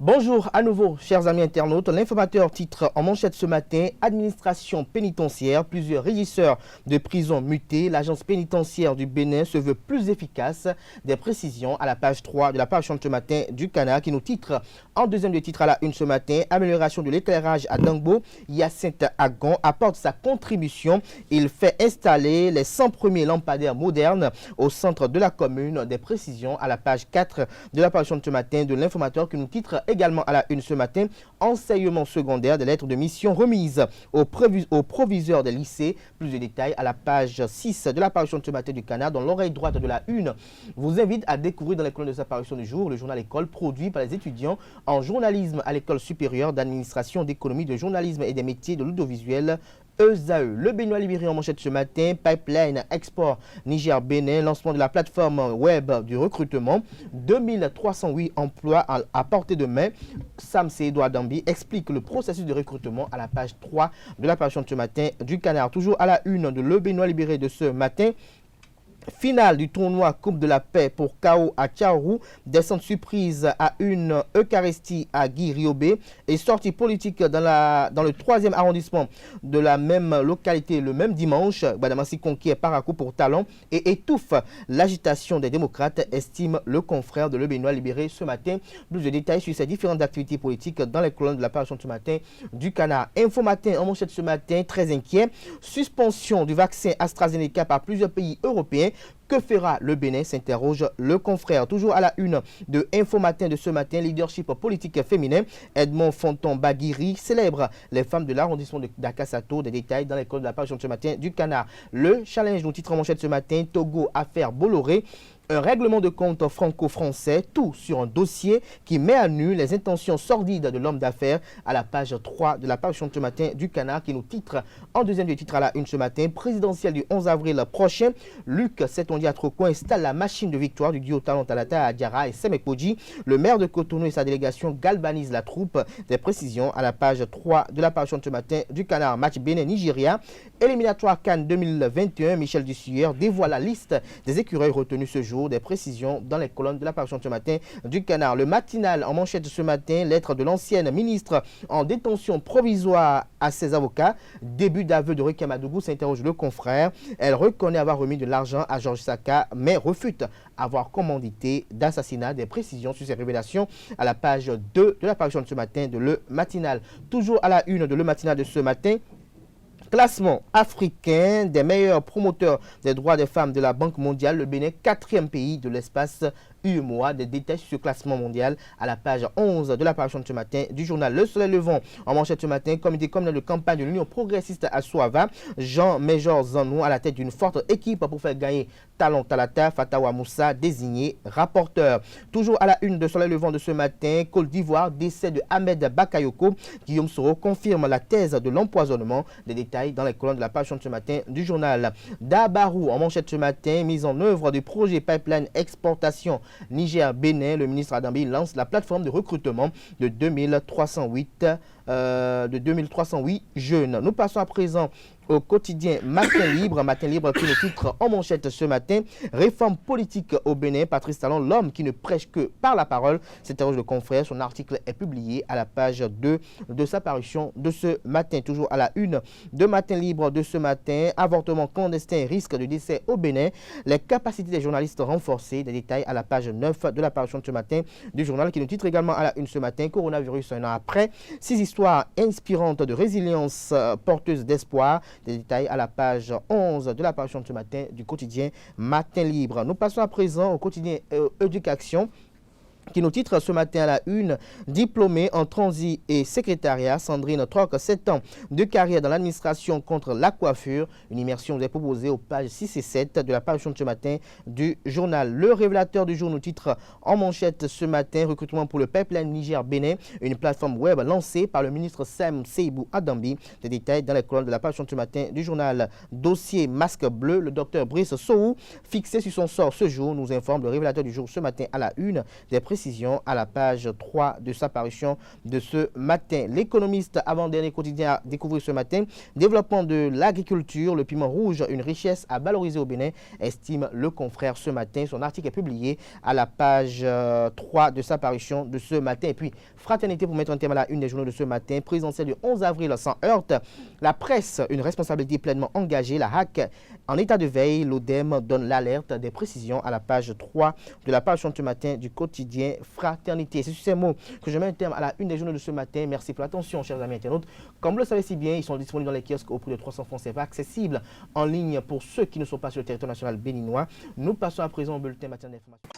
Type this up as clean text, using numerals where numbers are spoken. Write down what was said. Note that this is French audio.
Bonjour à nouveau, chers amis internautes. L'informateur titre en manchette ce matin, administration pénitentiaire, plusieurs régisseurs de prison mutés. L'agence pénitentiaire du Bénin se veut plus efficace. Des précisions à la page 3 de la page ce matin du Canard qui nous titre en deuxième de titre à la une ce matin, amélioration de l'éclairage à Dangbo. Hyacinthe Agon apporte sa contribution. Il fait installer les 100 premiers lampadaires modernes au centre de la commune. Des précisions à la page 4 de la page ce matin de l'informateur qui nous titre également à la une ce matin, enseignement secondaire des lettres de mission remises aux proviseurs des lycées. Plus de détails à la page 6 de l'apparition de ce matin du Canard, dans l'oreille droite de la une. Vous invite à découvrir dans les colonnes de sa parution du jour le journal École produit par les étudiants en journalisme à l'École supérieure d'administration, d'économie, de journalisme et des métiers de l'audiovisuel. ESAE. Le Béninois libéré en manchette ce matin, Pipeline Export Niger-Bénin, lancement de la plateforme web du recrutement, 2308 emplois à portée de main. Sam Edouard Dambi explique le processus de recrutement à la page 3 de la page de ce matin du Canard. Toujours à la une de Le Béninois libéré de ce matin. Finale du tournoi Coupe de la Paix pour KO à Tchaourou, descente surprise à une Eucharistie à Guy-Riobé et sortie politique dans le 3e arrondissement de la même localité le même dimanche. Badamassi conquiert Parakou pour talent et étouffe l'agitation des démocrates, estime le confrère de Le Béninois libéré ce matin. Plus de détails sur ces différentes activités politiques dans les colonnes de la page de ce matin du Canard. Info Matin en manchette ce matin, très inquiet. Suspension du vaccin AstraZeneca par plusieurs pays européens. Que fera le Bénin, s'interroge le confrère. Toujours à la une de Info Matin de ce matin, leadership politique féminin. Edmond Fonton Baguiri célèbre les femmes de l'arrondissement de Dakasato. Des détails dans l'école de la page de ce matin du Canard. Le challenge, nous titre en manchette ce matin, Togo, affaire Bolloré. Un règlement de compte franco-français, tout sur un dossier qui met à nu les intentions sordides de l'homme d'affaires à la page 3 de la page de ce matin du Canard qui nous titre en deuxième du titre à la une ce matin, présidentielle du 11 avril prochain. Luc Setondia-Trocon installe la machine de victoire du duo Talon-Talata à Diarra et Semekoji. Le maire de Cotonou et sa délégation galvanisent la troupe. Des précisions à la page 3 de la page de ce matin du Canard. Match Bénin-Nigeria. Éliminatoire Cannes 2021. Michel Dussuyer dévoile la liste des écureuils retenus ce jour. Des précisions dans les colonnes de la parution ce matin du Canard. Le matinal en manchette ce matin, lettre de l'ancienne ministre en détention provisoire à ses avocats. Début d'aveu de Rukia Madougou, s'interroge le confrère. Elle reconnaît avoir remis de l'argent à Georges Saka, mais refute avoir commandité d'assassinat. Des précisions sur ces révélations à la page 2 de la parution de ce matin de Le Matinal. Toujours à la une de Le Matinal de ce matin. Classement africain des meilleurs promoteurs des droits des femmes de la Banque mondiale, le Bénin, 4e pays de l'espace UEMOA. Des détails sur ce classement mondial à la page 11 de la parution de ce matin du journal Le Soleil Levant. En manchette ce matin, comité communal de campagne de l'Union progressiste à Soava, Jean-Major Zanou à la tête d'une forte équipe pour faire gagner Talon Talata, Fatawa Moussa désigné rapporteur. Toujours à la une de Soleil Levant de ce matin, Côte d'Ivoire, décès de Ahmed Bakayoko. Guillaume Soro confirme la thèse de l'empoisonnement. Des détails dans les colonnes de la page de ce matin du journal. Dabarou en manchette ce matin, mise en œuvre du projet Pipeline Exportation Niger-Bénin. Le ministre Adambi lance la plateforme de recrutement de 2308 jeunes. Nous passons à présent au quotidien Matin Libre qui nous titre en manchette ce matin, réforme politique au Bénin, Patrice Talon, l'homme qui ne prêche que par la parole, s'interroge le confrère. Son article est publié à la page 2 de sa parution de ce matin. Toujours à la une de Matin Libre de ce matin, avortement clandestin, risque de décès au Bénin, les capacités des journalistes renforcées. Des détails à la page 9 de la parution de ce matin du journal qui nous titre également à la une ce matin, coronavirus un an après, 6 histoires inspirantes de résilience porteuses d'espoir. Des détails à la page 11 de la parution de ce matin du quotidien Matin Libre. Nous passons à présent au quotidien Éducation qui nous titre ce matin à la une, diplômée en transit et secrétariat, Sandrine troque 7 ans de carrière dans l'administration contre la coiffure. Une immersion vous est proposée aux pages 6 et 7 de la parution de ce matin du journal. Le révélateur du jour nous titre en manchette ce matin, recrutement pour le Pipeline Niger-Bénin, une plateforme web lancée par le ministre Sam Seibou Adambi. Des détails dans les colonnes de la parution de ce matin du journal. Dossier masque bleu, le docteur Brice Sohou, fixé sur son sort ce jour, nous informe le révélateur du jour ce matin à la une. Des précisions à la page 3 de sa parution de ce matin. L'économiste, avant-dernier quotidien à découvrir ce matin, développement de l'agriculture, le piment rouge, une richesse à valoriser au Bénin, estime le confrère ce matin. Son article est publié à la page 3 de sa parution de ce matin. Et puis, fraternité pour mettre un terme à la une des journaux de ce matin, présidentielle du 11 avril sans heurte. La presse, une responsabilité pleinement engagée. La HAC, en état de veille, l'ODEM donne l'alerte. Des précisions à la page 3 de la parution de ce matin du quotidien Fraternité. C'est sur ces mots que je mets un terme à la une des journaux de ce matin. Merci pour l'attention, chers amis internautes. Comme vous le savez si bien, ils sont disponibles dans les kiosques au prix de 300 francs CFA, accessibles en ligne pour ceux qui ne sont pas sur le territoire national béninois. Nous passons à présent au bulletin matin d'information.